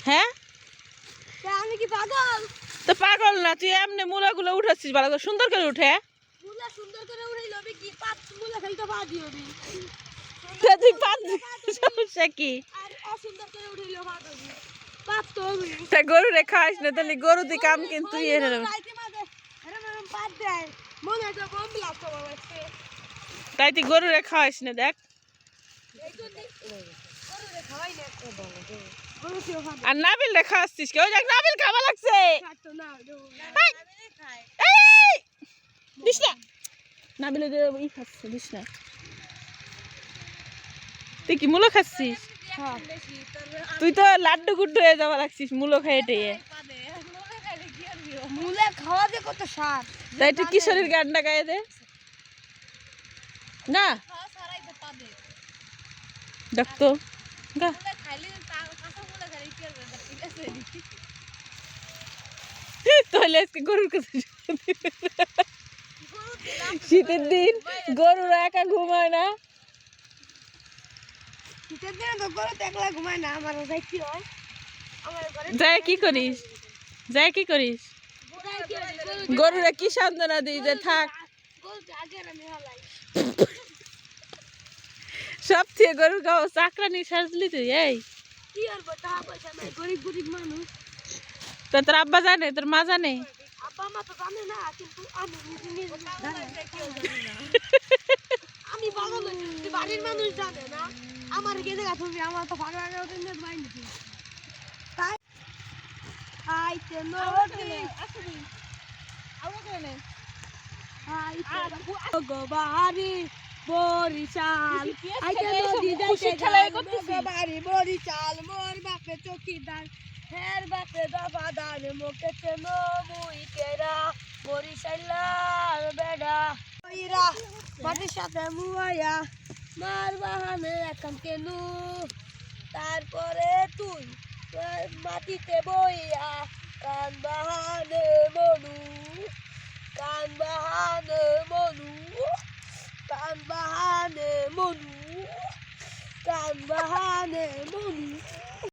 হ্যাঁ আমি কি পাগল? তো পাগল না, তুই এমনি মূলাগুলো উঠাচ্ছিস ভালো করে, সুন্দর করে উঠে। মুলা সুন্দর করে উড়াইলো আমি কি পাঁচ মুলা খালি তো বাদ দিও আমি। তুই পাঁচ সমস্যা কি? আর অসুন্দর করে উড়াইলো বাদ দিও। পাঁচ তো আমি। তা গরু রে খাস না, তাহলে গরু দি কাম কিন্তু ইয়ে হলো। রাইতে মাঝে এরকম পাত দেয় মনে হয় তো বম ব্লাস্ট হবে আজকে। তাই তুই গরু রে খাস না, দেখ। এই জন্য গরু রে খাওয়াই না গরু কেউ খাবে আর নাবিল রে খাওয়াচ্ছিস কেউ, দেখ নাবিল খাওয়া লাগছে। খাতো না নাবিলে খায়। এই দিস না, নাবিলে যে ই খাচ্ছে, দিস না। তুই কি মূলো খাচ্ছিস? হ্যাঁ তুই তো লাড্ডু গুড্ডু হয়ে যাওয়া লাগছিস মূলো খেয়ে টেয়ে। মুলা খাওয়া যে কত স্বাদ। তাই তুই কিশোরীর গানটা গায়ে দে না, দেখ তো গা। তাহলে আজকে গরুর কাছে শীতের দিন গরুরা একা ঘুমায় না। শীতের দিনে তো গরু একলা ঘুমায় না, আমার যাইতে হয়। আমার ঘরে যাই কি করিস, যাই কি করিস, গরুরা কি সান্ত্বনা দিই যে থাক। সব থেকে গরুর গাও চাকরানি সাজলি তুই। এই কি আর টাকা পয়সা নাই, গরিব গরিব মানুষ। তো তোর আব্বা জানে, তোর মা জানে? আব্বা মা তো জানে না, কিন্তু আমি নিজে নিজে জানি। আমি পাগল হয়েছি, বাড়ির মানুষ জানে না। আমার কে দেখা তুমি, আমার তো পাগল বাইনি তাই আইতে নদী বাড়ি বরিশাল আইতে নদী যাইতে বাড়ি বরিশাল মোর বাপে চৌকিদার হের বাপে দফাদার মোকে চেনো মুই কেরা বরিশালার বেড়া ওইরা মাটির সাথে মুয়াইয়া মার বাহানে এখন কেনু তারপরে তুই মাটিতে বইয়া কান বাহানে মনু কান বাহানে মনু কান বাহানে মনু কান বাহানে মনু